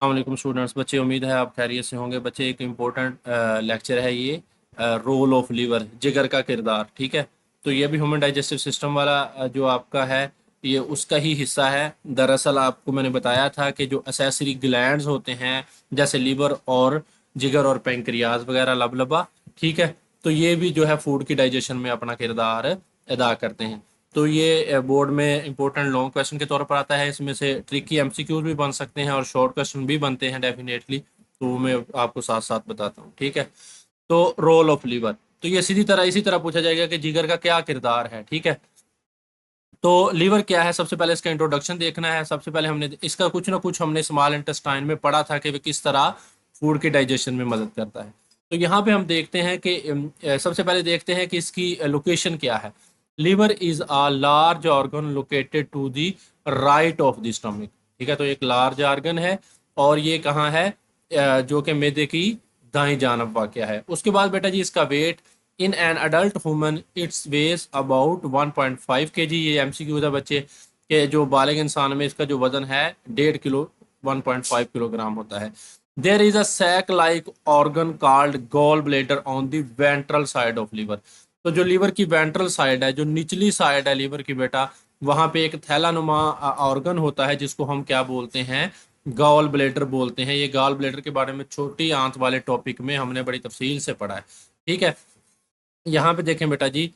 वालेकुम स्टूडेंट्स। बच्चे, उम्मीद है आप खैरियत से होंगे। बच्चे, एक इम्पोर्टेंट लेक्चर है ये, रोल ऑफ लीवर, जिगर का किरदार। ठीक है, तो ये भी ह्यूमन डाइजेस्टिव सिस्टम वाला जो आपका है, ये उसका ही हिस्सा है। दरअसल आपको मैंने बताया था कि जो असेसरी ग्लैंड्स होते हैं, जैसे लीवर और जिगर और पेंक्रियाज वगैरह, लबलबा, ठीक है, तो ये भी जो है फूड की डाइजेशन में अपना किरदार अदा करते हैं। तो ये बोर्ड में इंपॉर्टेंट लॉन्ग क्वेश्चन के तौर पर आता है। इसमें से ट्रिकी एमसीक्यूज भी बन सकते हैं और शॉर्ट क्वेश्चन भी बनते हैं डेफिनेटली। तो मैं आपको साथ साथ बताता हूँ, ठीक है। तो रोल ऑफ लीवर, तो ये सीधी तरह इसी तरह पूछा जाएगा कि जिगर का क्या किरदार है, ठीक है। तो लीवर क्या है, सबसे पहले इसका इंट्रोडक्शन देखना है। सबसे पहले हमने इसका कुछ ना कुछ हमने स्मॉल इंटेस्टाइन में पढ़ा था कि वे किस तरह फूड के डाइजेशन में मदद करता है। तो यहाँ पे हम देखते हैं कि सबसे पहले देखते हैं कि इसकी लोकेशन क्या है। Liver is a large organ located to the right of the stomach. ठीक है, तो एक लार्ज ऑर्गन है और ये कहाँ है, जो कि मैदे की दाईं जानब वाक़या है। उसके बाद बेटा जी, इसका weight in an adult human it's weighs about 1.5 kg। ये एमसीक्यू था बच्चे, के जो बालिग इंसान में इसका जो वजन है 1.5 किलो, 1.5 किलोग्राम होता है। There is a sac like organ called gall bladder on the ventral side of liver. तो जो लीवर की वेंट्रल साइड है, जो निचली साइड है लीवर की बेटा, वहां पे एक थैलानुमा ऑर्गन होता है जिसको हम क्या बोलते हैं, गॉल ब्लेडर बोलते हैं। ये गॉल ब्लेडर के बारे में छोटी आंत वाले टॉपिक में हमने बड़ी तफसील से पढ़ा है, ठीक है। यहाँ पे देखें बेटा जी,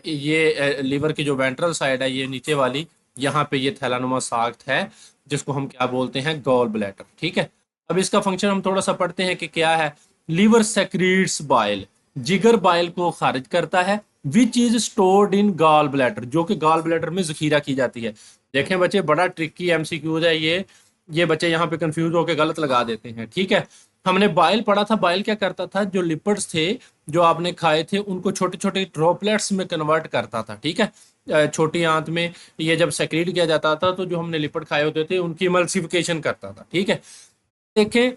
ये लीवर की जो वेंट्रल साइड है, ये नीचे वाली, यहाँ पे ये थैलानुमा साक्ट है जिसको हम क्या बोलते हैं, गॉल ब्लैडर, ठीक है। अब इसका फंक्शन हम थोड़ा सा पढ़ते हैं कि क्या है। लीवर सेक्रीट्स बाइल, जिगर बाइल को खारिज करता है, which is stored in gall bladder, जो कि गॉल ब्लैडर में जखीरा की जाती है। देखें बच्चे, बड़ा ट्रिकी एमसीक्यूज है ये बच्चे यहाँ पे कंफ्यूज होकर गलत लगा देते हैं, ठीक है। हमने बाइल पढ़ा था। बाइल क्या करता था, जो लिपिड्स थे जो आपने खाए थे उनको छोटे छोटे ड्रॉपलेट्स में कन्वर्ट करता था, ठीक है। छोटी आंत में ये जब सेक्रेट किया जाता था तो जो हमने लिपिड खाए होते थे उनकी इमल्सिफिकेशन करता था, ठीक है। देखें,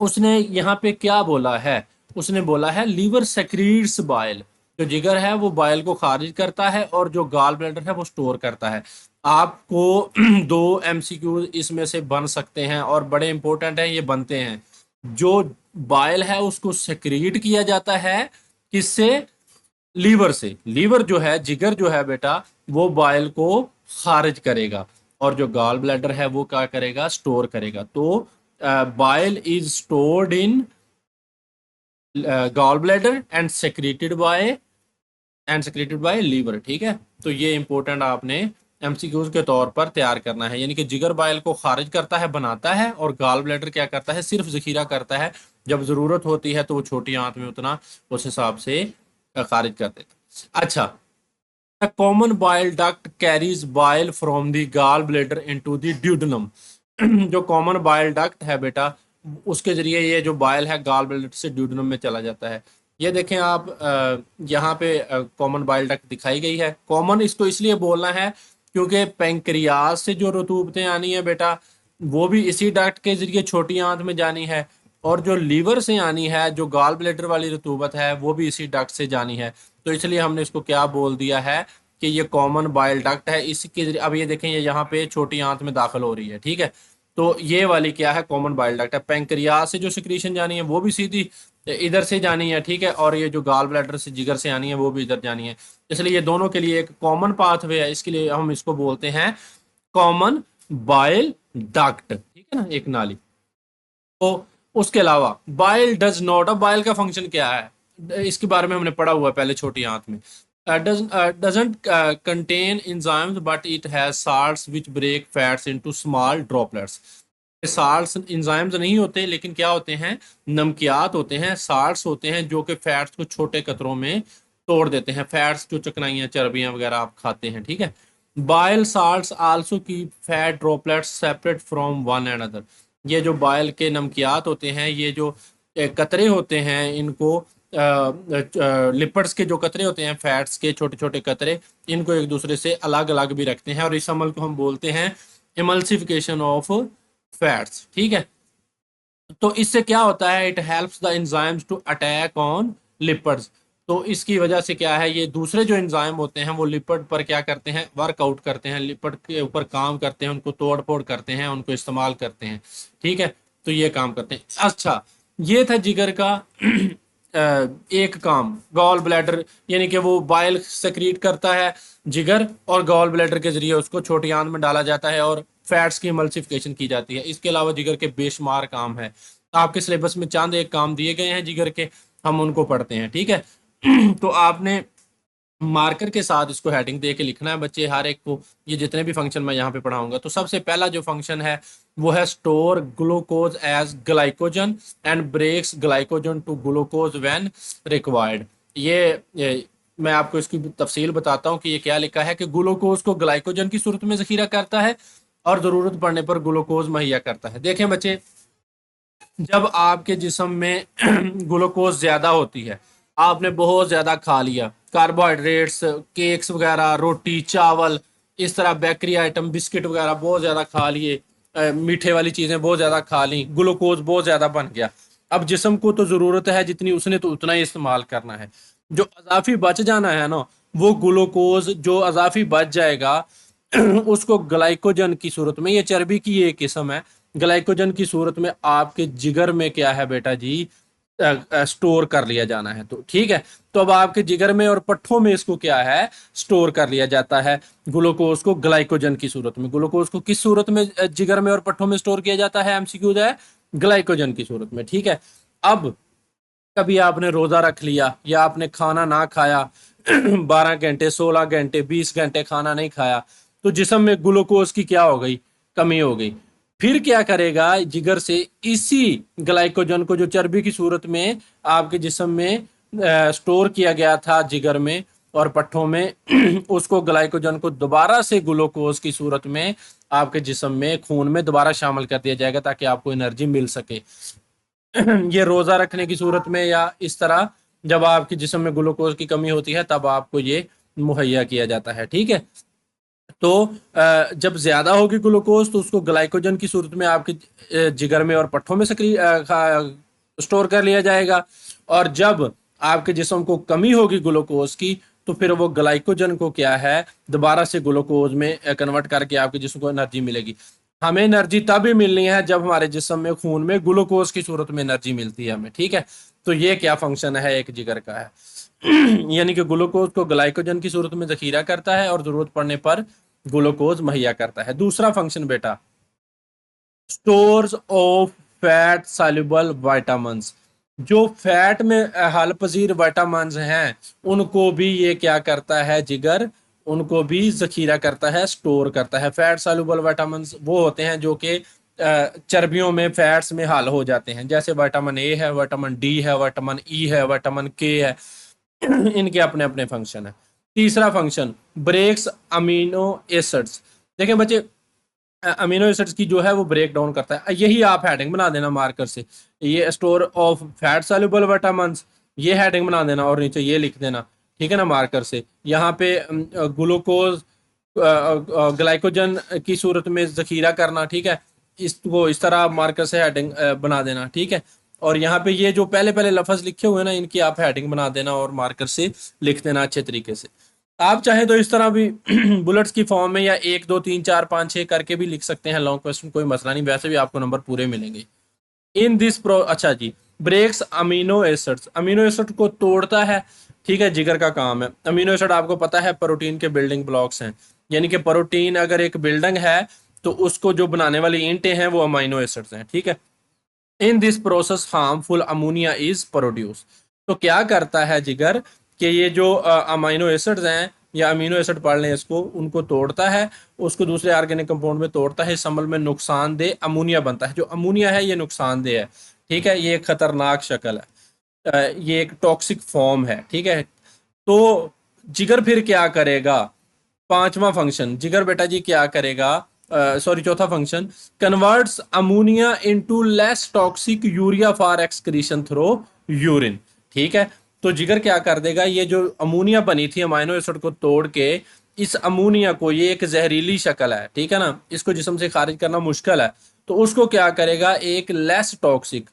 उसने यहाँ पे क्या बोला है, उसने बोला है लीवर सेक्रीट्स बाइल। जो जिगर है वो बाइल को खारिज करता है और जो गॉल ब्लैडर है वो स्टोर करता है। आपको दो एमसीक्यू इसमें से बन सकते हैं और बड़े इंपॉर्टेंट हैं, ये बनते हैं। जो बाइल है उसको सेक्रीट किया जाता है, किससे, लीवर से। लीवर जो है, जिगर जो है बेटा, वो बाइल को खारिज करेगा और जो गॉल ब्लैडर है वो क्या करेगा, स्टोर करेगा। तो bile is stored in gall bladder and secreted by liver, ठीक है। तो ये इंपॉर्टेंट आपने एमसीक्यूज के तौर पर तैयार करना है, यानी कि जिगर बाइल को खारिज करता है, बनाता है, और गॉल ब्लैडर क्या करता है, सिर्फ जखीरा करता है। जब जरूरत होती है तो वो छोटी आंत में उतना उस हिसाब से खारिज कर देता है। अच्छा, a common bile duct carries bile from the gallbladder into the duodenum। जो कॉमन बाइल डक्ट है बेटा, उसके जरिए ये जो बाइल है गॉल ब्लैडर से ड्यूडेनम में चला जाता है। ये देखें आप, यहाँ पे कॉमन बाइल डक्ट दिखाई गई है। कॉमन इसको इसलिए बोलना है क्योंकि पेंक्रियाज से जो रतूबतें आनी है बेटा, वो भी इसी डक्ट के जरिए छोटी आंत में जानी है, और जो लीवर से आनी है, जो गॉल ब्लैडर वाली रतूबत है, वो भी इसी डक्ट से जानी है। तो इसलिए हमने इसको क्या बोल दिया है कि ये कॉमन बाइल डक्ट है। इसके जरिए अब ये देखें, ये यहाँ पे छोटी आंत में दाखिल हो रही है, ठीक है। तो ये वाली क्या है, कॉमन बाइल डक्ट है। पेंक्रियाज से जो सिक्रीशन जानी है वो भी सीधी इधर से जानी है, ठीक है, और ये जो गॉल ब्लैडर से जिगर से आनी है वो भी इधर जानी है। इसलिए ये दोनों के लिए एक कॉमन पाथवे है, इसके लिए हम इसको बोलते हैं कॉमन बाइल डक्ट, ठीक है ना, एक नाली। तो उसके अलावा बाइल डज नॉट, अब बाइल का फंक्शन क्या है इसके बारे में हमने पढ़ा हुआ है पहले छोटी आंत में। Doesn't contain enzymes but it has salts which break fats into small droplets। Salts enzymes नहीं होते, लेकिन क्या होते हैं, नमकियात होते हैं, साल्ट्स होते हैं जो कि फैट्स को छोटे कतरों में तोड़ देते हैं। फैट्स जो चिकनाइयाँ चर्बियाँ वगैरह आप खाते हैं, ठीक है। Bile salts also keep fat droplets separate from one and other. ये जो बाइल के नमकियात होते हैं, ये जो कतरे होते हैं, इनको लिपिड्स के जो कतरे होते हैं, फैट्स के छोटे छोटे कतरे, इनको एक दूसरे से अलग अलग भी रखते हैं, और इस अमल को हम बोलते हैं इमल्सिफिकेशन ऑफ फैट्स, ठीक है। तो इससे क्या होता है, it helps the enzymes to attack on lipids. तो इसकी वजह से क्या है, ये दूसरे जो एंजाइम होते हैं वो लिपिड पर क्या करते हैं, वर्कआउट करते हैं, लिपिड के ऊपर काम करते हैं, उनको तोड़ फोड़ करते हैं, उनको इस्तेमाल करते हैं, ठीक है। तो ये काम करते हैं। अच्छा, ये था जिगर का एक काम, गॉल ब्लैडर, यानी कि वो बाइल सेक्रीट करता है जिगर, और गॉल ब्लैडर के जरिए उसको छोटी आंत में डाला जाता है और फैट्स की एमल्सिफिकेशन की जाती है। इसके अलावा जिगर के बेशुमार काम है, आपके सिलेबस में चंद एक काम दिए गए हैं जिगर के, हम उनको पढ़ते हैं, ठीक है। तो आपने मार्कर के साथ इसको हेडिंग दे के लिखना है बच्चे हर एक को, ये जितने भी फंक्शन मैं यहाँ पे पढ़ाऊंगा। तो सबसे पहला जो फंक्शन है वो है store glucose as glycogen and breaks glycogen to glucose when required. ये मैं आपको इसकी तफसील बताता हूँ कि ये क्या लिखा है, कि ग्लूकोज को ग्लाइकोजन की सूरत में जखीरा करता है और ज़रूरत पड़ने पर ग्लूकोज मुहैया करता है। देखें बच्चे, जब आपके जिस्म में ग्लूकोज ज़्यादा होती है, आपने बहुत ज़्यादा खा लिया, कार्बोहाइड्रेट्स, केक्स वगैरह, रोटी चावल, इस तरह बेकरी आइटम, बिस्किट वगैरह बहुत ज़्यादा खा लिए, मीठे वाली चीज़ें बहुत ज़्यादा खा ली, ग्लूकोज बहुत ज़्यादा बन गया। अब जिस्म को तो ज़रूरत है जितनी, उसने तो उतना ही इस्तेमाल करना है। जो अजाफी बच जाना है ना, वो ग्लूकोज जो अजाफी बच जाएगा उसको ग्लाइकोजन की सूरत में, ये चर्बी की एक किस्म है, ग्लाइकोजन की सूरत में आपके जिगर में क्या है बेटा जी, स्टोर कर लिया जाना है। तो ठीक है, तो अब आपके जिगर में और पट्ठों में इसको क्या है, स्टोर कर लिया जाता है ग्लूकोज को ग्लाइकोजन की सूरत में। ग्लूकोज को किस सूरत में जिगर में और पट्ठों में स्टोर किया जाता है, एमसीक्यू है, ग्लाइकोजन की सूरत में, ठीक है। अब कभी आपने रोजा रख लिया या आपने खाना ना खाया 12 घंटे, 16 घंटे, 20 घंटे खाना नहीं खाया, तो जिस्म में ग्लूकोज की क्या हो गई, कमी हो गई। फिर क्या करेगा, जिगर से इसी ग्लाइकोजन को जो चर्बी की सूरत में आपके जिस्म में स्टोर किया गया था जिगर में और पट्ठों में उसको ग्लाइकोजन को दोबारा से ग्लूकोज की सूरत में आपके जिस्म में खून में दोबारा शामिल कर दिया जाएगा ताकि आपको एनर्जी मिल सके। ये रोजा रखने की सूरत में या इस तरह जब आपके जिस्म में ग्लूकोज की कमी होती है तब आपको ये मुहैया किया जाता है, ठीक है। तो जब ज्यादा होगी ग्लूकोज तो उसको ग्लाइकोजन की सूरत में आपके जिगर में और पट्ठों में स्टोर कर लिया जाएगा, और जब आपके जिस्म को कमी होगी ग्लूकोज की तो फिर वो ग्लाइकोजन को क्या है, दोबारा से ग्लूकोज में कन्वर्ट करके आपके जिस्म को एनर्जी मिलेगी। हमें एनर्जी तब ही मिलनी है जब हमारे जिस्म में खून में ग्लूकोज की सूरत में एनर्जी मिलती है हमें, ठीक है। तो ये क्या फंक्शन है एक जिगर का है यानी कि ग्लूकोज को ग्लाइकोजन की सूरत में जखीरा करता है और जरूरत पड़ने पर ग्लूकोज मुहैया करता है। दूसरा फंक्शन बेटा, stores of fat soluble vitamins, जो फैट में हल पजीर विटामिन्स हैं उनको भी ये क्या करता है जिगर, उनको भी जखीरा करता है, स्टोर करता है। फैट सॉल्युबल विटामिन्स वो होते हैं जो कि चर्बियों में, फैट्स में हल हो जाते हैं, जैसे विटामिन ए है, विटामिन डी है, विटामिन ई है, विटामिन के है, इनके अपने अपने फंक्शन है। तीसरा फंक्शन, ब्रेक्स अमीनो एसिड्स। देखें बच्चे, अमीनो एसिड्स की जो है वो ब्रेक डाउन करता है, यही आप हेडिंग बना देना मार्कर से, ये store of fat soluble vitamins, ये हेडिंग बना देना और नीचे ये लिख देना, ठीक है ना, मार्कर से। यहाँ पे ग्लूकोज ग्लाइकोजन की सूरत में जखीरा करना, ठीक है, इसको इस तरह आप मार्कर से हेडिंग बना देना, ठीक है। और यहाँ पे ये जो पहले पहले लफ्ज लिखे हुए हैं ना, इनकी आप हेडिंग बना देना और मार्कर से लिख देना अच्छे तरीके से। आप चाहे तो इस तरह भी बुलेट्स की फॉर्म में या 1 2 3 4 5 6 करके भी लिख सकते हैं लॉन्ग क्वेश्चन, कोई मसला नहीं, वैसे भी आपको नंबर पूरे मिलेंगे। इन दिस प्रो, अच्छा जी, breaks amino acids, amino acid को तोड़ता है, ठीक है, जिगर का काम है। अमीनो एसिड आपको पता है प्रोटीन के बिल्डिंग ब्लॉक्स हैं, यानी कि प्रोटीन अगर एक बिल्डिंग है तो उसको जो बनाने वाली ईंटें हैं वो अमीनो एसिड्स हैं, ठीक है। In this process harmful ammonia is produce, तो क्या करता है जिगर कि ये जो अमीनो एसिड्स हैं या अमीनो एसिड पढ़ लें इसको, उनको तोड़ता है, उसको दूसरे ऑर्गेनिक कंपाउंड में तोड़ता है, इस अमल में नुकसानदेह अमोनिया बनता है। जो अमोनिया है ये नुकसानदेह है, ठीक है, ये एक खतरनाक शक्ल है, ये एक टॉक्सिक फॉर्म है, ठीक है। तो जिगर फिर क्या करेगा, पांचवा फंक्शन, जिगर बेटा जी क्या करेगा, सॉरी चौथा function, converts ammonia into less toxic urea for excretion through urine, ठीक है। तो जिगर क्या कर देगा, ये जो अमोनिया बनी थी अमाइनो एसिड को तोड़ के, इस अमोनिया को, ये एक जहरीली शक्ल है, ठीक है ना, इसको जिस्म से खारिज करना मुश्किल है, तो उसको क्या करेगा, एक लेस टॉक्सिक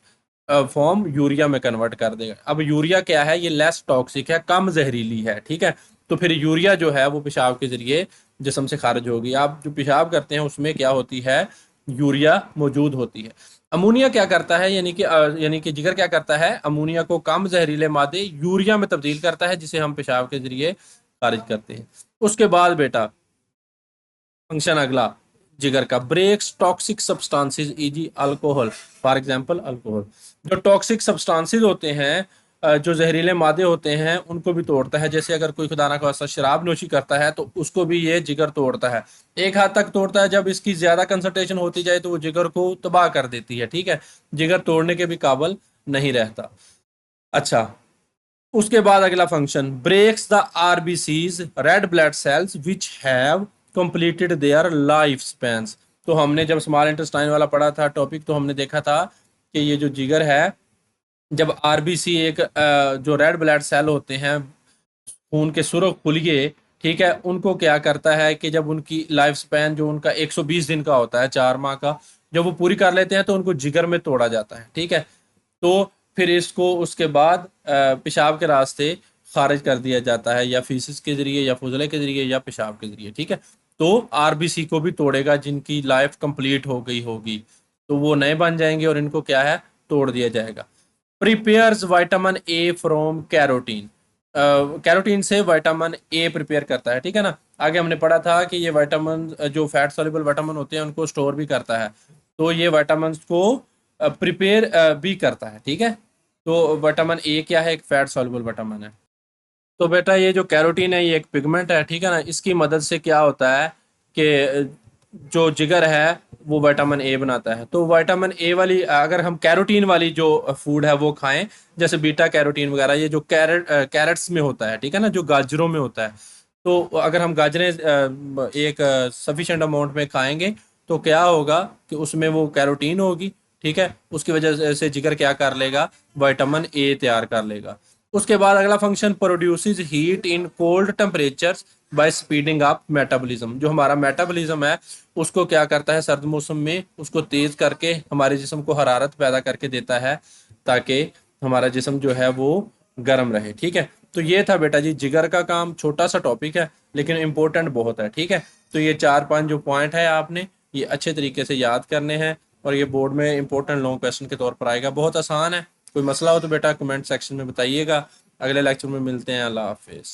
फॉर्म यूरिया में कन्वर्ट कर देगा। अब यूरिया क्या है, ये लेस टॉक्सिक है, कम जहरीली है, ठीक है। तो फिर यूरिया जो है वो पेशाब के जरिए जिस्म से खारिज होगी। आप जो पेशाब करते हैं उसमें क्या होती है, यूरिया मौजूद होती है। अमोनिया क्या करता है, यानी कि जिगर क्या करता है, अमोनिया को कम जहरीले मादे यूरिया में तब्दील करता है, जिसे हम पेशाब के जरिए खारिज करते हैं। उसके बाद बेटा फंक्शन अगला जिगर का, breaks toxic substances e g alcohol, for example alcohol. जो टॉक्सिक सब्सटेंसेस होते हैं, जो जहरीले मादे होते हैं, उनको भी तोड़ता है। जैसे अगर कोई खुदा ना खास्ता शराब नोशी करता है तो उसको भी ये जिगर तोड़ता है। एक हद तक तोड़ता है, जब इसकी ज्यादा कंसंट्रेशन होती जाए तो वो जिगर को तबाह कर देती है, ठीक है। जिगर तोड़ने के भी काबिल नहीं रहता। अच्छा, उसके बाद अगला function, breaks the RBCs red blood cells which have completed their life spans. तो हमने जब स्मॉल इंटेस्टाइन वाला पढ़ा था टॉपिक, तो हमने देखा था कि ये जो जिगर है, जब आरबीसी एक जो रेड ब्लड सेल होते हैं, खून के सुरख खुलिए, ठीक है, उनको क्या करता है कि जब उनकी लाइफ स्पैन जो उनका 120 दिन का होता है, 4 माह का, जब वो पूरी कर लेते हैं तो उनको जिगर में तोड़ा जाता है, ठीक है। तो फिर इसको उसके बाद पेशाब के रास्ते खारिज कर दिया जाता है, या फीसिस के जरिए, या फुजले के जरिए, या पेशाब के जरिए, ठीक है। तो आरबीसी को भी तोड़ेगा जिनकी लाइफ कंप्लीट हो गई होगी, तो वो नए बन जाएंगे और इनको क्या है, तोड़ दिया जाएगा। Prepares vitamin A from carotene, carotene से विटामिन ए प्रिपेयर करता है, ठीक है ना। आगे हमने पढ़ा था कि ये विटामिन जो फैट सॉल्युबल विटामिन होते हैं उनको स्टोर भी करता है, तो ये विटामिन को प्रिपेयर भी करता है, ठीक है। तो विटामिन ए क्या है, एक फैट सॉल्युबल विटामिन है। तो बेटा ये जो कैरोटीन है ये एक पिगमेंट है, ठीक है ना। इसकी मदद से क्या होता है कि जो जिगर है वो विटामिन ए बनाता है। तो विटामिन ए वाली, अगर हम कैरोटीन वाली जो फूड है वो खाएं, जैसे बीटा कैरोटीन वगैरह, ये जो कैरेट्स में होता है, ठीक है ना, जो गाजरों में होता है, तो अगर हम गाजरें एक सफिशिएंट अमाउंट में खाएंगे तो क्या होगा कि उसमें वो कैरोटीन होगी, ठीक है। उसकी वजह से जिगर क्या कर लेगा, विटामिन ए तैयार कर लेगा। उसके बाद अगला function, produces heat in cold temperatures by speeding up metabolism. जो हमारा मेटाबॉलिज्म है उसको क्या करता है, सर्द मौसम में उसको तेज करके हमारे जिस्म को हरारत पैदा करके देता है, ताकि हमारा जिस्म जो है वो गर्म रहे, ठीक है। तो ये था बेटा जी जिगर का काम। छोटा सा टॉपिक है लेकिन इम्पोर्टेंट बहुत है, ठीक है। तो ये 4-5 जो पॉइंट है आपने ये अच्छे तरीके से याद करने हैं, और ये बोर्ड में इंपॉर्टेंट लॉन्ग क्वेश्चन के तौर पर आएगा। बहुत आसान है। कोई मसला हो तो बेटा कमेंट सेक्शन में बताइएगा। अगले लेक्चर में मिलते हैं। अल्लाह हाफिज़।